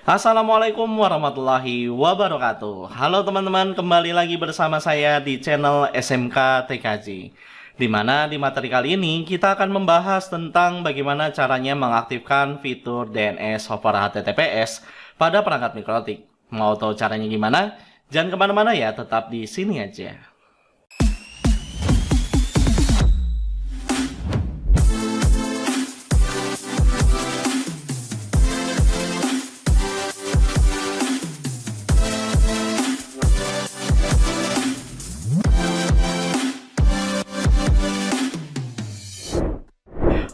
Assalamualaikum warahmatullahi wabarakatuh. Halo teman-teman, kembali lagi bersama saya di channel SMK TKJ. Di mana di materi kali ini kita akan membahas tentang bagaimana caranya mengaktifkan fitur DNS over HTTPS pada perangkat mikrotik. Mau tahu caranya gimana? Jangan kemana-mana ya, tetap di sini aja.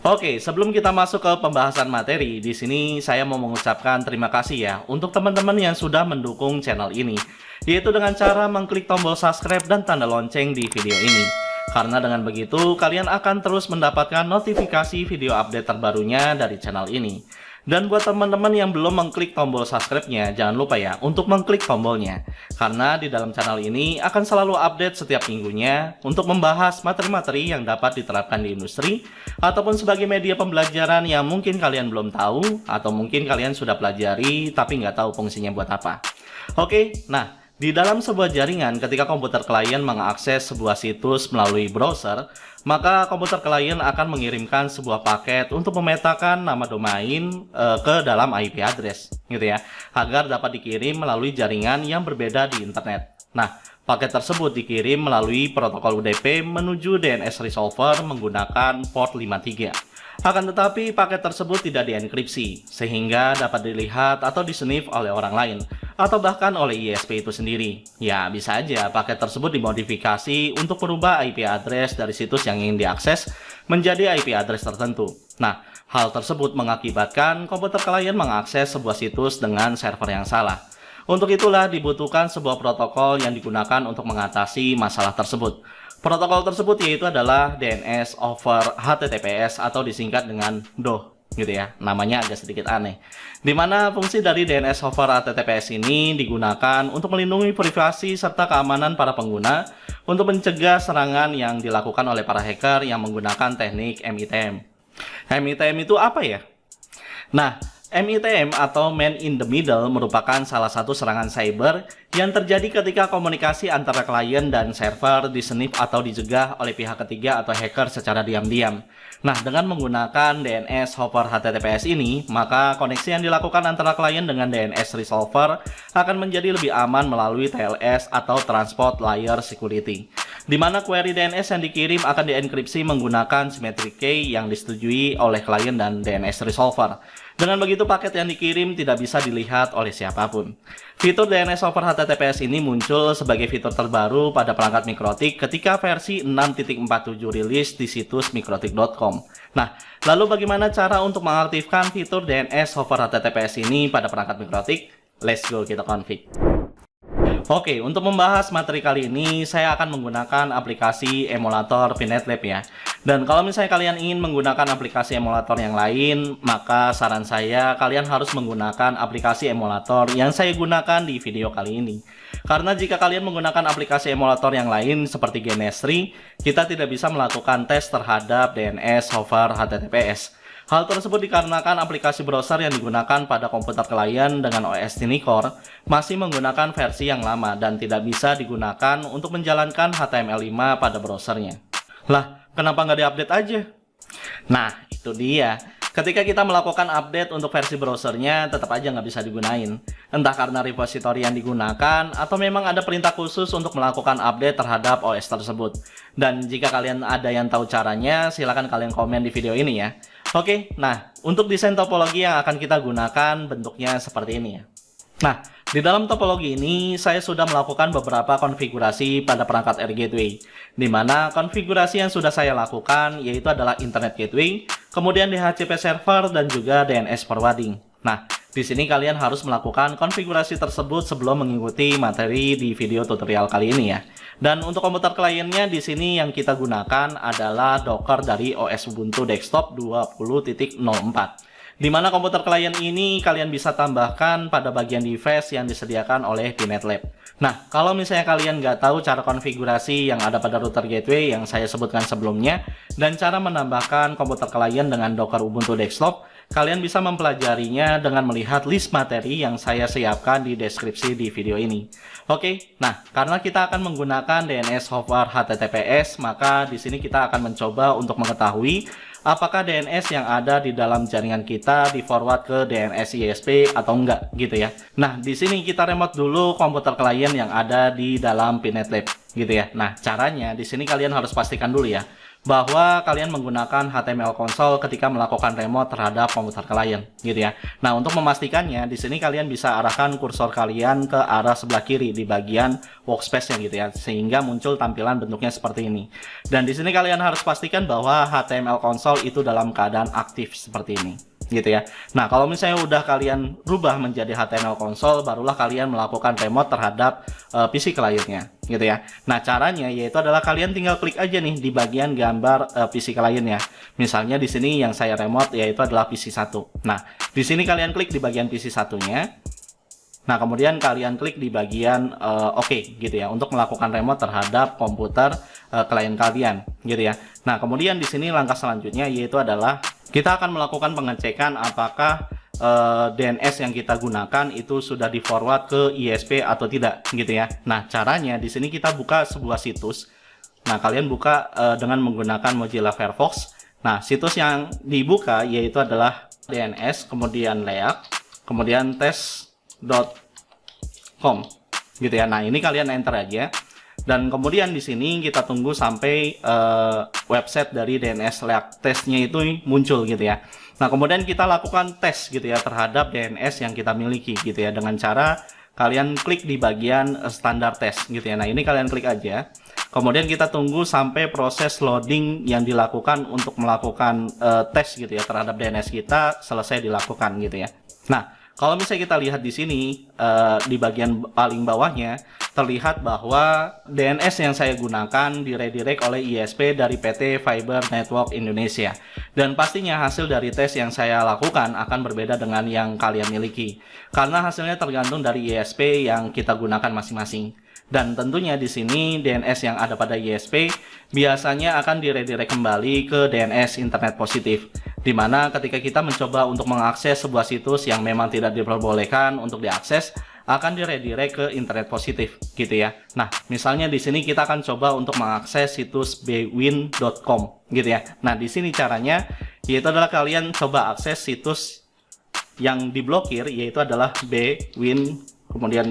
Oke, sebelum kita masuk ke pembahasan materi, di sini saya mau mengucapkan terima kasih ya untuk teman-teman yang sudah mendukung channel ini, yaitu dengan cara mengklik tombol subscribe dan tanda lonceng di video ini. Karena dengan begitu, kalian akan terus mendapatkan notifikasi video update terbarunya dari channel ini. Dan buat teman-teman yang belum mengklik tombol subscribe-nya, jangan lupa ya untuk mengklik tombolnya. Karena di dalam channel ini akan selalu update setiap minggunya untuk membahas materi-materi yang dapat diterapkan di industri, ataupun sebagai media pembelajaran yang mungkin kalian belum tahu, atau mungkin kalian sudah pelajari tapi nggak tahu fungsinya buat apa. Oke, nah di dalam sebuah jaringan ketika komputer klien mengakses sebuah situs melalui browser, maka komputer klien akan mengirimkan sebuah paket untuk memetakan nama domain ke dalam IP address gitu ya, agar dapat dikirim melalui jaringan yang berbeda di internet. Nah, paket tersebut dikirim melalui protokol UDP menuju DNS resolver menggunakan port 53. Akan tetapi paket tersebut tidak dienkripsi, sehingga dapat dilihat atau disniff oleh orang lain, atau bahkan oleh ISP itu sendiri. Ya, bisa aja paket tersebut dimodifikasi untuk merubah IP address dari situs yang ingin diakses menjadi IP address tertentu. Nah, hal tersebut mengakibatkan komputer klien mengakses sebuah situs dengan server yang salah. Untuk itulah dibutuhkan sebuah protokol yang digunakan untuk mengatasi masalah tersebut. Protokol tersebut yaitu adalah DNS over HTTPS atau disingkat dengan DOH gitu ya. Namanya agak sedikit aneh. Dimana fungsi dari DNS over HTTPS ini digunakan untuk melindungi privasi serta keamanan para pengguna untuk mencegah serangan yang dilakukan oleh para hacker yang menggunakan teknik MITM. MITM itu apa ya? Nah, MITM atau Man in the Middle merupakan salah satu serangan cyber yang terjadi ketika komunikasi antara klien dan server disniff atau dijegah oleh pihak ketiga atau hacker secara diam-diam. Nah, dengan menggunakan DNS over HTTPS ini, maka koneksi yang dilakukan antara klien dengan DNS resolver akan menjadi lebih aman melalui TLS atau Transport Layer Security, di mana query DNS yang dikirim akan dienkripsi menggunakan symmetric key yang disetujui oleh klien dan DNS resolver. Dengan begitu paket yang dikirim tidak bisa dilihat oleh siapapun. Fitur DNS over HTTPS ini muncul sebagai fitur terbaru pada perangkat mikrotik ketika versi 6.47 rilis di situs mikrotik.com. Nah, lalu bagaimana cara untuk mengaktifkan fitur DNS over HTTPS ini pada perangkat mikrotik? Let's go, kita config. Oke, untuk membahas materi kali ini, saya akan menggunakan aplikasi emulator VNetLab ya. Dan kalau misalnya kalian ingin menggunakan aplikasi emulator yang lain, maka saran saya kalian harus menggunakan aplikasi emulator yang saya gunakan di video kali ini. Karena jika kalian menggunakan aplikasi emulator yang lain seperti GNS3, kita tidak bisa melakukan tes terhadap DNS over HTTPS. Hal tersebut dikarenakan aplikasi browser yang digunakan pada komputer klien dengan OS Tinicore masih menggunakan versi yang lama dan tidak bisa digunakan untuk menjalankan HTML5 pada browsernya. Lah, kenapa nggak diupdate aja? Nah, itu dia. Ketika kita melakukan update untuk versi browsernya, tetap aja nggak bisa digunain. Entah karena repository yang digunakan, atau memang ada perintah khusus untuk melakukan update terhadap OS tersebut. Dan jika kalian ada yang tahu caranya, silahkan kalian komen di video ini ya. Oke, nah untuk desain topologi yang akan kita gunakan bentuknya seperti ini ya. Nah, di dalam topologi ini saya sudah melakukan beberapa konfigurasi pada perangkat Air Gateway, di mana konfigurasi yang sudah saya lakukan yaitu adalah Internet Gateway, kemudian DHCP Server dan juga DNS Forwarding. Nah, di sini kalian harus melakukan konfigurasi tersebut sebelum mengikuti materi di video tutorial kali ini ya. Dan untuk komputer kliennya di sini yang kita gunakan adalah Docker dari OS Ubuntu Desktop 20.04. Di mana komputer klien ini kalian bisa tambahkan pada bagian device yang disediakan oleh VNetLab. Nah, kalau misalnya kalian nggak tahu cara konfigurasi yang ada pada router gateway yang saya sebutkan sebelumnya, dan cara menambahkan komputer klien dengan Docker Ubuntu Desktop, kalian bisa mempelajarinya dengan melihat list materi yang saya siapkan di deskripsi di video ini. Oke, nah karena kita akan menggunakan DNS over HTTPS, maka di sini kita akan mencoba untuk mengetahui apakah DNS yang ada di dalam jaringan kita di forward ke DNS ISP atau enggak gitu ya. Nah, di sini kita remote dulu komputer klien yang ada di dalam Pinet Lab gitu ya. Nah, caranya di sini kalian harus pastikan dulu ya bahwa kalian menggunakan HTML console ketika melakukan remote terhadap komputer klien gitu ya. Nah, untuk memastikannya di sini kalian bisa arahkan kursor kalian ke arah sebelah kiri di bagian workspace-nya gitu ya, sehingga muncul tampilan bentuknya seperti ini. Dan di sini kalian harus pastikan bahwa HTML console itu dalam keadaan aktif seperti ini gitu ya. Nah, kalau misalnya udah kalian rubah menjadi HTML console, barulah kalian melakukan remote terhadap PC kliennya gitu ya. Nah, caranya yaitu adalah kalian tinggal klik aja nih di bagian gambar PC kliennya. Misalnya di sini yang saya remote yaitu adalah PC 1. Nah, di sini kalian klik di bagian PC 1-nya. Nah, kemudian kalian klik di bagian OK gitu ya untuk melakukan remote terhadap komputer klien kalian gitu ya. Nah, kemudian di sini langkah selanjutnya yaitu adalah kita akan melakukan pengecekan apakah DNS yang kita gunakan itu sudah di forward ke ISP atau tidak gitu ya. Nah, caranya di sini kita buka sebuah situs. Nah, kalian buka dengan menggunakan Mozilla Firefox. Nah, situs yang dibuka yaitu adalah DNS, kemudian layout, kemudian test.com gitu ya. Nah, ini kalian enter aja. Dan kemudian di sini kita tunggu sampai website dari DNS layout testnya itu muncul gitu ya. Nah, kemudian kita lakukan tes gitu ya terhadap DNS yang kita miliki gitu ya dengan cara kalian klik di bagian standar test gitu ya. Nah, ini kalian klik aja. Kemudian kita tunggu sampai proses loading yang dilakukan untuk melakukan tes gitu ya terhadap DNS kita selesai dilakukan gitu ya. Nah, kalau misalnya kita lihat di sini di bagian paling bawahnya terlihat bahwa DNS yang saya gunakan diredirect oleh ISP dari PT Fiber Network Indonesia. Dan pastinya hasil dari tes yang saya lakukan akan berbeda dengan yang kalian miliki. Karena hasilnya tergantung dari ISP yang kita gunakan masing-masing. Dan tentunya di sini DNS yang ada pada ISP biasanya akan diredirect kembali ke DNS internet positif. Di mana ketika kita mencoba untuk mengakses sebuah situs yang memang tidak diperbolehkan untuk diakses, akan diredirect ke internet positif gitu ya. Nah, misalnya di sini kita akan coba untuk mengakses situs bwin.com gitu ya. Nah, di sini caranya yaitu adalah kalian coba akses situs yang diblokir yaitu adalah bwin kemudian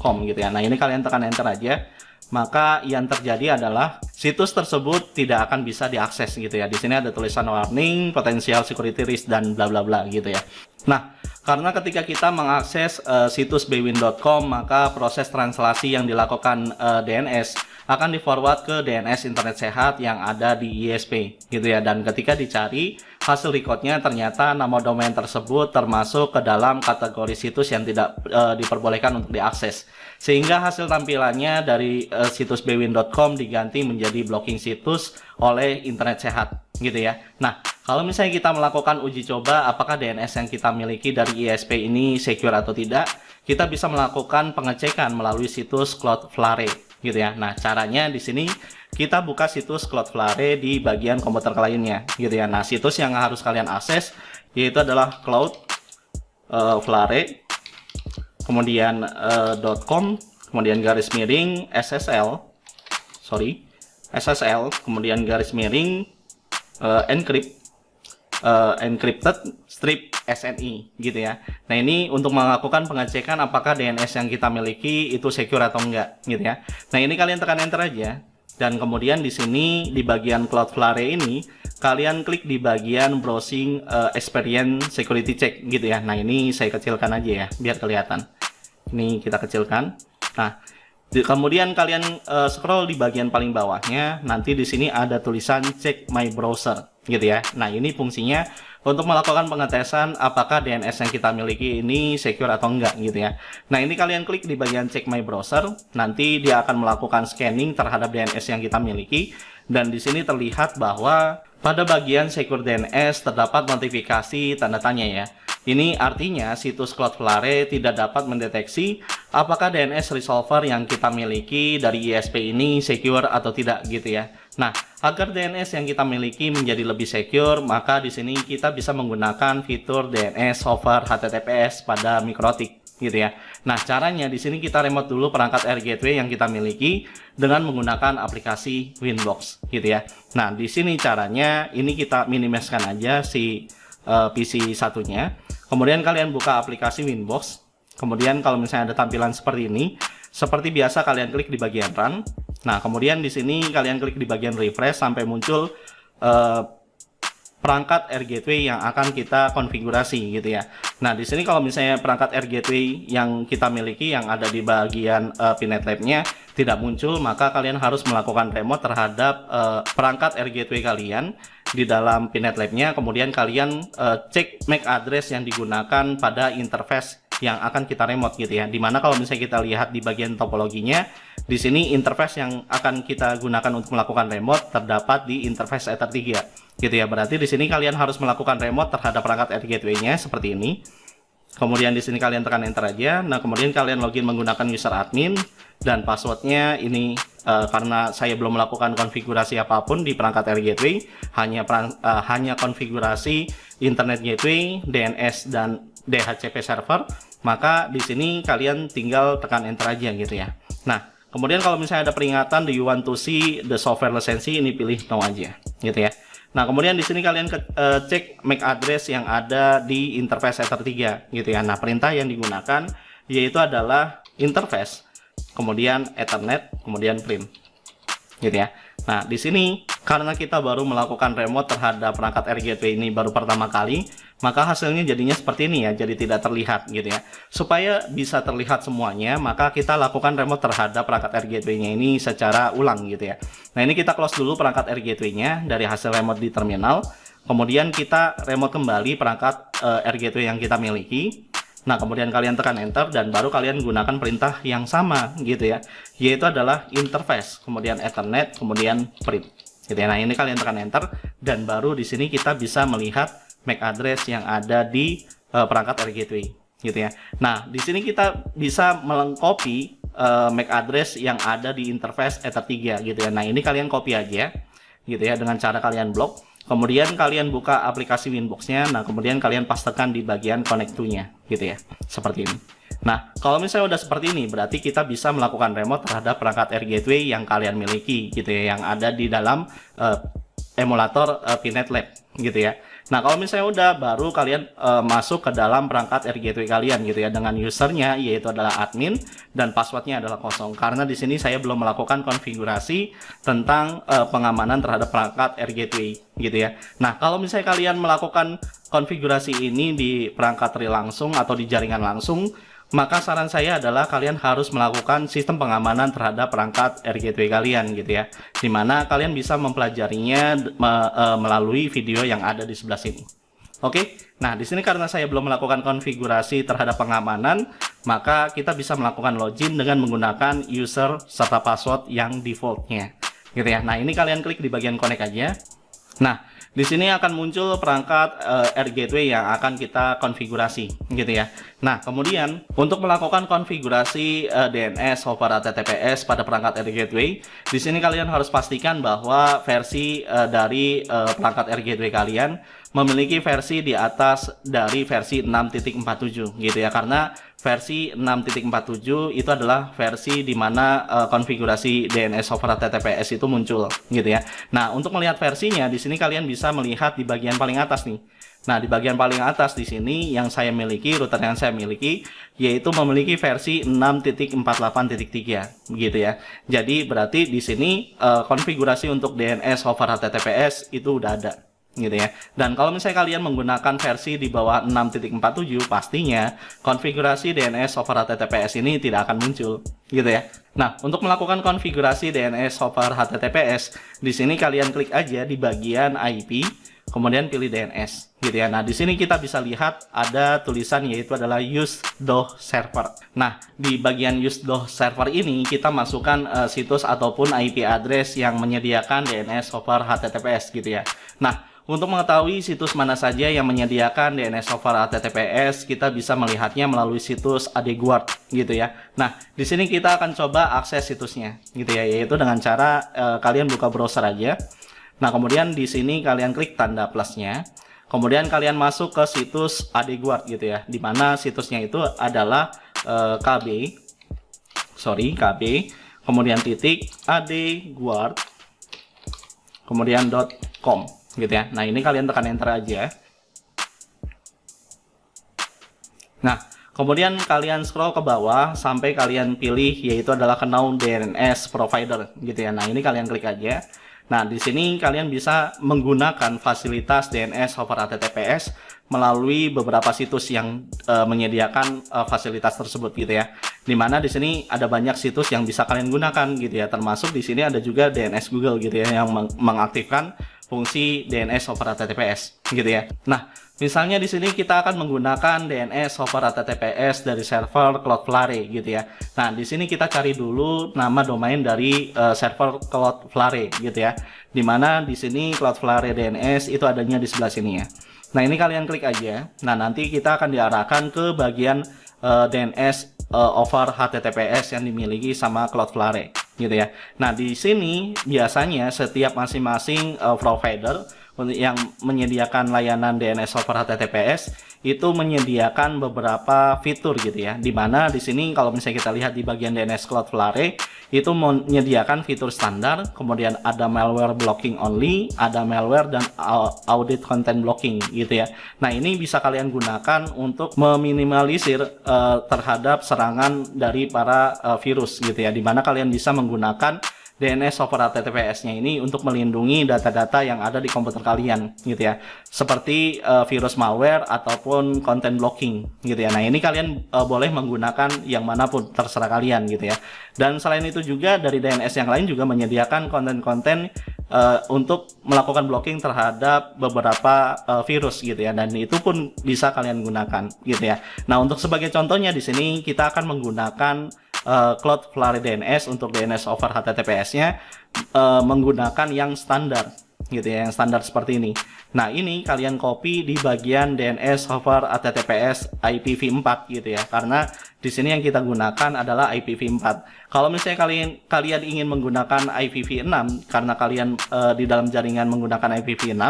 .com gitu ya. Nah, ini kalian tekan enter aja. Maka yang terjadi adalah situs tersebut tidak akan bisa diakses gitu ya. Di sini ada tulisan warning, potensial security risk dan bla bla bla gitu ya. Nah, karena ketika kita mengakses situs bwin.com, maka proses translasi yang dilakukan DNS akan di-forward ke DNS internet sehat yang ada di ISP gitu ya. Dan ketika dicari hasil recordnya ternyata nama domain tersebut termasuk ke dalam kategori situs yang tidak diperbolehkan untuk diakses. Sehingga hasil tampilannya dari situs bwin.com diganti menjadi blocking situs oleh internet sehat gitu ya. Nah, kalau misalnya kita melakukan uji coba apakah DNS yang kita miliki dari ISP ini secure atau tidak, kita bisa melakukan pengecekan melalui situs Cloudflare gitu ya. Nah, caranya di sini kita buka situs Cloudflare di bagian komputer kliennya gitu ya. Nah, situs yang harus kalian akses yaitu adalah Cloudflare kemudian .com, kemudian garis miring SSL, kemudian garis miring encrypted strip SNI gitu ya. Nah, ini untuk melakukan pengecekan apakah DNS yang kita miliki itu secure atau enggak gitu ya. Nah, ini kalian tekan enter aja. Dan kemudian di sini di bagian Cloudflare ini kalian klik di bagian browsing experience security check gitu ya. Nah, ini saya kecilkan aja ya biar kelihatan. Ini kita kecilkan. Nah, kemudian kalian scroll di bagian paling bawahnya, nanti di sini ada tulisan check my browser gitu ya. Nah, ini fungsinya untuk melakukan pengetesan apakah DNS yang kita miliki ini secure atau enggak gitu ya. Nah, ini kalian klik di bagian check my browser, nanti dia akan melakukan scanning terhadap DNS yang kita miliki. Dan di sini terlihat bahwa Pada bagian Secure DNS terdapat notifikasi tanda tanya ya. Ini artinya situs Cloudflare tidak dapat mendeteksi apakah DNS resolver yang kita miliki dari ISP ini secure atau tidak gitu ya. Nah, agar DNS yang kita miliki menjadi lebih secure, maka di sini kita bisa menggunakan fitur DNS over HTTPS pada MikroTik gitu ya. Nah, caranya di sini kita remote dulu perangkat Air Gateway yang kita miliki dengan menggunakan aplikasi Winbox gitu ya. Nah, di sini caranya ini kita minimaliskan aja si PC satunya. Kemudian kalian buka aplikasi Winbox. Kemudian kalau misalnya ada tampilan seperti ini, seperti biasa kalian klik di bagian Run. Nah, kemudian di sini kalian klik di bagian Refresh sampai muncul perangkat Air Gateway yang akan kita konfigurasi gitu ya. Nah, di sini kalau misalnya perangkat Air Gateway yang kita miliki yang ada di bagian Pinet Lab-nya tidak muncul, maka kalian harus melakukan remote terhadap perangkat Air Gateway kalian di dalam Pinet Lab-nya. Kemudian kalian cek MAC address yang digunakan pada interface yang akan kita remote gitu ya. Dimana kalau misalnya kita lihat di bagian topologinya, di sini interface yang akan kita gunakan untuk melakukan remote terdapat di interface Ether 3 gitu ya. Berarti di sini kalian harus melakukan remote terhadap perangkat Air Gateway-nya seperti ini. Kemudian di sini kalian tekan enter aja. Nah, kemudian kalian login menggunakan user admin dan passwordnya ini karena saya belum melakukan konfigurasi apapun di perangkat Air Gateway, hanya konfigurasi Internet Gateway, DNS dan DHCP server, maka di sini kalian tinggal tekan enter aja gitu ya. Nah, kemudian kalau misalnya ada peringatan do you want to see the software license, ini pilih no aja gitu ya. Nah, kemudian di sini kalian cek MAC address yang ada di interface Ether 3 gitu ya. Nah, perintah yang digunakan yaitu adalah interface, kemudian Ethernet, kemudian print gitu ya. Nah, di sini karena kita baru melakukan remote terhadap perangkat Air Gateway ini baru pertama kali, maka hasilnya jadinya seperti ini ya, jadi tidak terlihat gitu ya. Supaya bisa terlihat semuanya, maka kita lakukan remote terhadap perangkat Air Gateway-nya ini secara ulang gitu ya. Nah, ini kita close dulu perangkat Air Gateway-nya dari hasil remote di terminal. Kemudian kita remote kembali perangkat Air Gateway yang kita miliki. Nah, kemudian kalian tekan enter dan baru kalian gunakan perintah yang sama gitu ya, yaitu adalah interface, kemudian Ethernet, kemudian print gitu ya. Nah, ini kalian tekan enter dan baru di sini kita bisa melihat MAC address yang ada di perangkat Air Gateway gitu ya. Nah, di sini kita bisa melengkapi MAC address yang ada di interface Ether 3 gitu ya. Nah, ini kalian copy aja gitu ya dengan cara kalian blok. Kemudian kalian buka aplikasi Winbox-nya. Nah, kemudian kalian pastekan di bagian connect to-nya gitu ya. Seperti ini. Nah, kalau misalnya udah seperti ini, berarti kita bisa melakukan remote terhadap perangkat Air Gateway yang kalian miliki gitu ya, yang ada di dalam emulator Pinet Lab gitu ya. Nah, kalau misalnya udah, baru kalian masuk ke dalam perangkat Air Gateway kalian gitu ya, dengan usernya yaitu adalah admin dan passwordnya adalah kosong. Karena di sini saya belum melakukan konfigurasi tentang pengamanan terhadap perangkat Air Gateway gitu ya. Nah, kalau misalnya kalian melakukan konfigurasi ini di perangkat real langsung atau di jaringan langsung, maka saran saya adalah kalian harus melakukan sistem pengamanan terhadap perangkat Air Gateway kalian gitu ya, dimana kalian bisa mempelajarinya melalui video yang ada di sebelah sini. Oke, nah di sini karena saya belum melakukan konfigurasi terhadap pengamanan, maka kita bisa melakukan login dengan menggunakan user serta password yang defaultnya gitu ya. Nah, ini kalian klik di bagian connect aja. Nah, di sini akan muncul perangkat Air Gateway yang akan kita konfigurasi gitu ya. Nah, kemudian untuk melakukan konfigurasi DNS over HTTPS pada perangkat Air Gateway, di sini kalian harus pastikan bahwa versi dari perangkat Air Gateway kalian memiliki versi di atas dari versi 6.47 gitu ya. Karena versi 6.47 itu adalah versi di mana konfigurasi DNS over HTTPS itu muncul gitu ya. Nah, untuk melihat versinya di sini kalian bisa melihat di bagian paling atas nih. Nah, di bagian paling atas di sini yang saya miliki, router yang saya miliki yaitu memiliki versi 6.48.3 gitu ya. Jadi berarti di sini konfigurasi untuk DNS over HTTPS itu udah ada gitu ya. Dan kalau misalnya kalian menggunakan versi di bawah 6.47, pastinya konfigurasi DNS over HTTPS ini tidak akan muncul gitu ya. Nah, untuk melakukan konfigurasi DNS over HTTPS, di sini kalian klik aja di bagian IP, kemudian pilih DNS gitu ya. Nah, di sini kita bisa lihat ada tulisan yaitu adalah use DOH server. Nah, di bagian use DOH server ini kita masukkan situs ataupun IP address yang menyediakan DNS over HTTPS gitu ya. Nah, untuk mengetahui situs mana saja yang menyediakan DNS over HTTPS, kita bisa melihatnya melalui situs AdGuard gitu ya. Nah, di sini kita akan coba akses situsnya gitu ya, yaitu dengan cara kalian buka browser aja. Nah, kemudian di sini kalian klik tanda plusnya. Kemudian kalian masuk ke situs AdGuard gitu ya, di mana situsnya itu adalah KB, kemudian titik AdGuard, kemudian .com. Gitu ya. Nah, ini kalian tekan enter aja. Nah, kemudian kalian scroll ke bawah sampai kalian pilih yaitu adalah Know DNS Provider gitu ya. Nah, ini kalian klik aja. Nah, di sini kalian bisa menggunakan fasilitas DNS over HTTPS melalui beberapa situs yang menyediakan fasilitas tersebut gitu ya. Dimana di sini ada banyak situs yang bisa kalian gunakan gitu ya. Termasuk di sini ada juga DNS Google gitu ya yang mengaktifkan fungsi DNS over HTTPS gitu ya. Nah, misalnya di sini kita akan menggunakan DNS over HTTPS dari server Cloudflare gitu ya. Nah, di sini kita cari dulu nama domain dari server Cloudflare gitu ya. Dimana di sini Cloudflare DNS itu adanya di sebelah sini ya. Nah, ini kalian klik aja. Nah, nanti kita akan diarahkan ke bagian DNS over HTTPS yang dimiliki sama Cloudflare gitu ya. Nah, di sini biasanya setiap masing-masing provider yang menyediakan layanan DNS over HTTPS itu menyediakan beberapa fitur gitu ya. Dimana di sini kalau misalnya kita lihat di bagian DNS Cloudflare itu menyediakan fitur standar, kemudian ada malware blocking only, ada malware dan audit content blocking gitu ya. Nah, ini bisa kalian gunakan untuk meminimalisir terhadap serangan dari para virus gitu ya. Dimana kalian bisa menggunakan DNS over HTTPS-nya ini untuk melindungi data-data yang ada di komputer kalian gitu ya. Seperti virus malware ataupun content blocking gitu ya. Nah, ini kalian boleh menggunakan yang manapun terserah kalian gitu ya. Dan selain itu juga dari DNS yang lain juga menyediakan konten-konten untuk melakukan blocking terhadap beberapa virus gitu ya. Dan itu pun bisa kalian gunakan gitu ya. Nah, untuk sebagai contohnya di sini kita akan menggunakan Cloudflare DNS untuk DNS over HTTPS-nya menggunakan yang standar gitu ya, yang standar seperti ini. Nah, ini kalian copy di bagian DNS over HTTPS IPv4 gitu ya, karena di sini yang kita gunakan adalah IPv4. Kalau misalnya kalian ingin menggunakan IPv6 karena kalian di dalam jaringan menggunakan IPv6,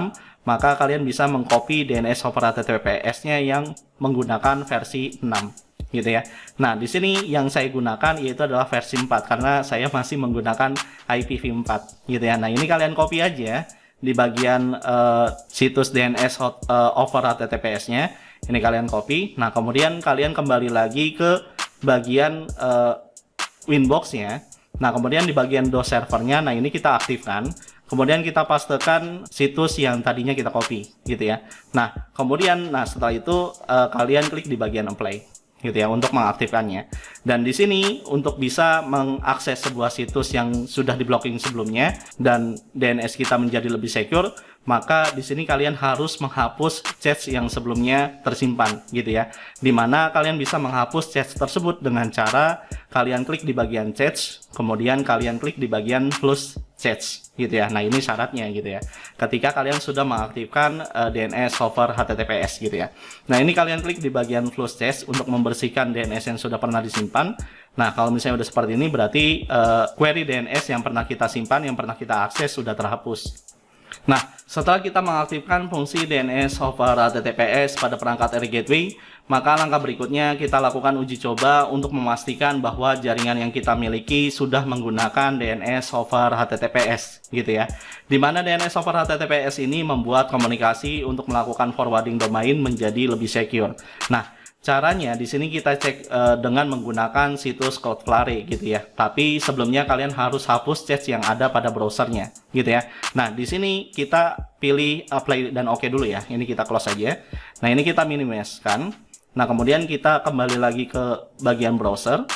maka kalian bisa mengcopy DNS over HTTPS-nya yang menggunakan versi 6 gitu ya. Nah, di sini yang saya gunakan yaitu adalah versi 4 karena saya masih menggunakan IPv4 gitu ya. Nah, ini kalian copy aja di bagian situs DNS over HTTPS-nya. Ini kalian copy. Nah, kemudian kalian kembali lagi ke bagian Winbox-nya. Nah, kemudian di bagian DOS servernya, nah ini kita aktifkan. Kemudian kita pastekan situs yang tadinya kita copy gitu ya. Nah, kemudian setelah itu kalian klik di bagian apply gitu ya untuk mengaktifkannya. Dan di sini untuk bisa mengakses sebuah situs yang sudah diblocking sebelumnya dan DNS kita menjadi lebih secure, maka di sini kalian harus menghapus cache yang sebelumnya tersimpan gitu ya. Dimana kalian bisa menghapus cache tersebut dengan cara kalian klik di bagian cache, kemudian kalian klik di bagian plus cache gitu ya. Nah, ini syaratnya gitu ya. Ketika kalian sudah mengaktifkan DNS over HTTPS gitu ya. Nah, ini kalian klik di bagian flush cache untuk membersihkan DNS yang sudah pernah disimpan. Nah, kalau misalnya udah seperti ini berarti query DNS yang pernah kita simpan, yang pernah kita akses sudah terhapus. Nah, setelah kita mengaktifkan fungsi DNS over HTTPS pada perangkat Area Gateway, maka langkah berikutnya kita lakukan uji coba untuk memastikan bahwa jaringan yang kita miliki sudah menggunakan DNS over HTTPS gitu ya. Dimana DNS over HTTPS ini membuat komunikasi untuk melakukan forwarding domain menjadi lebih secure. Nah, caranya di sini kita cek dengan menggunakan situs Cloudflare gitu ya. Tapi sebelumnya kalian harus hapus cache yang ada pada browsernya gitu ya. Nah, di sini kita pilih apply dan oke dulu ya. Ini kita close aja. Nah, ini kita minimizekan. Nah, kemudian kita kembali lagi ke bagian browser.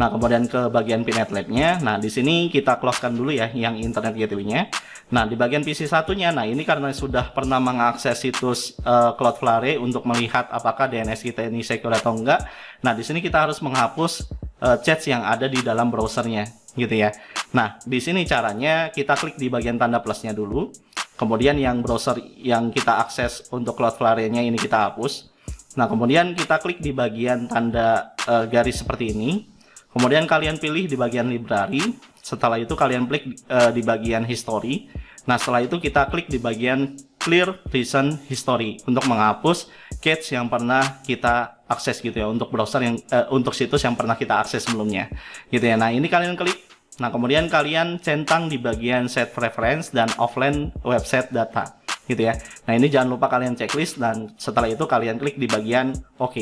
Nah, kemudian ke bagian Pinet Lab-nya. Nah, di sini kita close-kan dulu ya yang internet gateway-nya. Nah, di bagian PC satunya, nah ini karena sudah pernah mengakses situs Cloudflare untuk melihat apakah DNS kita ini secure atau enggak. Nah, di sini kita harus menghapus chats yang ada di dalam browsernya, gitu ya. Nah, di sini caranya kita klik di bagian tanda plusnya dulu. Kemudian yang browser yang kita akses untuk Cloudflare-nya ini kita hapus. Nah, kemudian kita klik di bagian tanda garis seperti ini. Kemudian kalian pilih di bagian library. Setelah itu kalian klik di bagian history. Nah, setelah itu kita klik di bagian clear recent history untuk menghapus cache yang pernah kita akses gitu ya, untuk browser yang untuk situs yang pernah kita akses sebelumnya. Gitu ya. Nah, ini kalian klik. Nah, kemudian kalian centang di bagian set preference dan offline website data. Gitu ya. Nah, ini jangan lupa kalian checklist dan setelah itu kalian klik di bagian OK.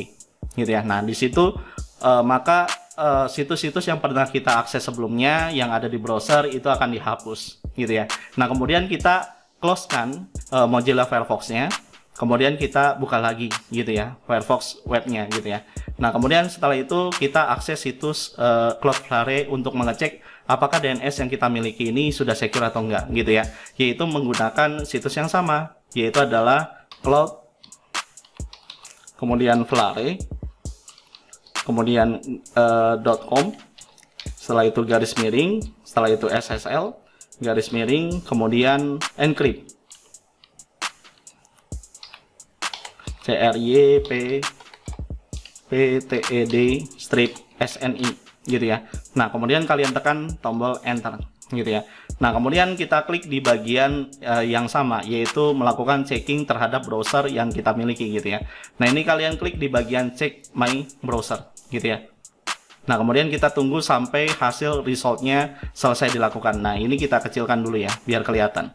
Gitu ya. Nah, di situ maka situs-situs yang pernah kita akses sebelumnya yang ada di browser itu akan dihapus gitu ya. Nah, kemudian kita close-kan Mozilla Firefox-nya, kemudian kita buka lagi gitu ya, Firefox webnya gitu ya. Nah, kemudian setelah itu kita akses situs Cloudflare untuk mengecek apakah DNS yang kita miliki ini sudah secure atau enggak gitu ya, yaitu menggunakan situs yang sama, yaitu adalah cloud kemudian Flare kemudian .com, setelah itu garis miring, setelah itu SSL garis miring, kemudian encrypt CRYPTED strip SNI gitu ya. Nah, kemudian kalian tekan tombol enter gitu ya. Nah, kemudian kita klik di bagian yang sama, yaitu melakukan checking terhadap browser yang kita miliki gitu ya. Nah, ini kalian klik di bagian check my browser gitu ya. Nah, kemudian kita tunggu sampai hasil resultnya selesai dilakukan. Nah, ini kita kecilkan dulu ya biar kelihatan.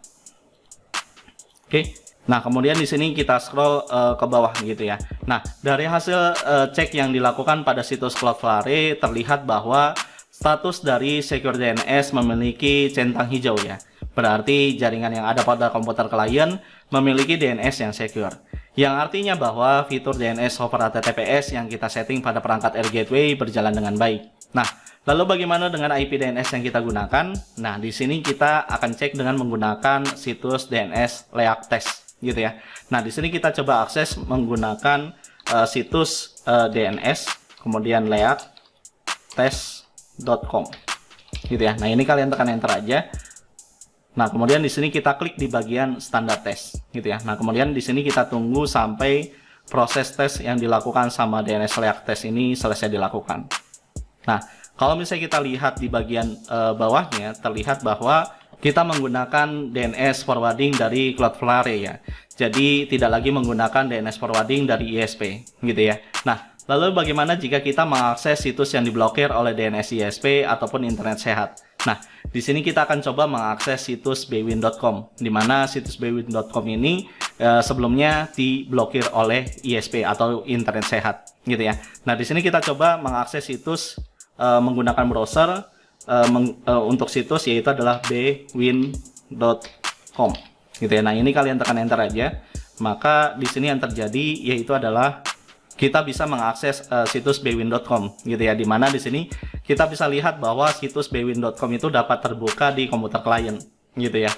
Oke. Nah, kemudian di sini kita scroll ke bawah gitu ya. Nah, dari hasil cek yang dilakukan pada situs Cloudflare terlihat bahwa status dari Secure DNS memiliki centang hijau ya. Berarti jaringan yang ada pada komputer klien memiliki DNS yang secure. Yang artinya bahwa fitur DNS over HTTPS yang kita setting pada perangkat Air Gateway berjalan dengan baik. Nah, lalu bagaimana dengan IP DNS yang kita gunakan? Nah, di sini kita akan cek dengan menggunakan situs DNS Leak Test gitu ya. Nah, di sini kita coba akses menggunakan situs DNS kemudian leaktest.com gitu ya. Nah, ini kalian tekan enter aja. Nah, kemudian di sini kita klik di bagian standar test gitu ya. Nah, kemudian di sini kita tunggu sampai proses tes yang dilakukan sama DNS Leak Test ini selesai dilakukan. Nah, kalau misalnya kita lihat di bagian bawahnya, terlihat bahwa kita menggunakan DNS forwarding dari Cloudflare ya. Jadi tidak lagi menggunakan DNS forwarding dari ISP gitu ya. Nah, lalu bagaimana jika kita mengakses situs yang diblokir oleh DNS ISP ataupun internet sehat? Nah, di sini kita akan coba mengakses situs bwin.com, di mana situs bwin.com ini sebelumnya diblokir oleh ISP atau internet sehat gitu ya. Nah, di sini kita coba mengakses situs menggunakan browser untuk situs, yaitu adalah bwin.com gitu ya. Nah, ini kalian tekan enter aja. Maka di sini yang terjadi yaitu adalah kita bisa mengakses situs bwin.com gitu ya, dimana di sini kita bisa lihat bahwa situs bwin.com itu dapat terbuka di komputer klien gitu ya.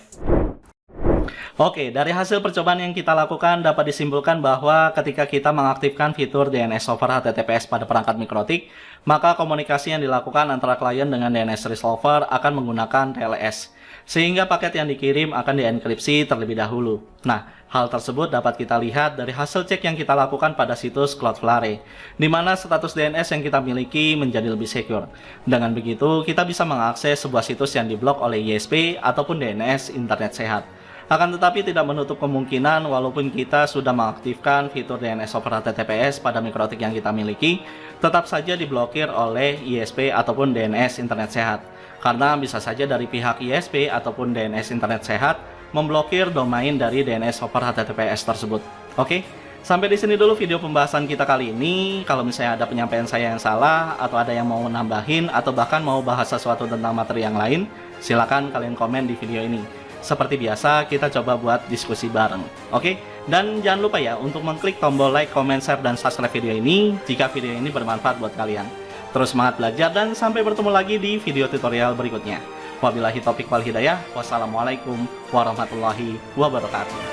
Oke, dari hasil percobaan yang kita lakukan dapat disimpulkan bahwa ketika kita mengaktifkan fitur DNS over HTTPS pada perangkat mikrotik, maka komunikasi yang dilakukan antara klien dengan DNS resolver akan menggunakan TLS, sehingga paket yang dikirim akan dienkripsi terlebih dahulu. Nah, hal tersebut dapat kita lihat dari hasil cek yang kita lakukan pada situs Cloudflare, di mana status DNS yang kita miliki menjadi lebih secure. Dengan begitu, kita bisa mengakses sebuah situs yang diblok oleh ISP ataupun DNS internet sehat. Akan tetapi tidak menutup kemungkinan walaupun kita sudah mengaktifkan fitur DNS over HTTPS pada mikrotik yang kita miliki, tetap saja diblokir oleh ISP ataupun DNS internet sehat. Karena bisa saja dari pihak ISP ataupun DNS internet sehat memblokir domain dari DNS over HTTPS tersebut. Oke, sampai di sini dulu video pembahasan kita kali ini. Kalau misalnya ada penyampaian saya yang salah atau ada yang mau nambahin atau bahkan mau bahas sesuatu tentang materi yang lain, silakan kalian komen di video ini. Seperti biasa, kita coba buat diskusi bareng. Oke, dan jangan lupa ya untuk mengklik tombol like, comment, share, dan subscribe video ini jika video ini bermanfaat buat kalian. Terus semangat belajar dan sampai bertemu lagi di video tutorial berikutnya. Wabillahi taufiq wal hidayah. Wassalamualaikum warahmatullahi wabarakatuh.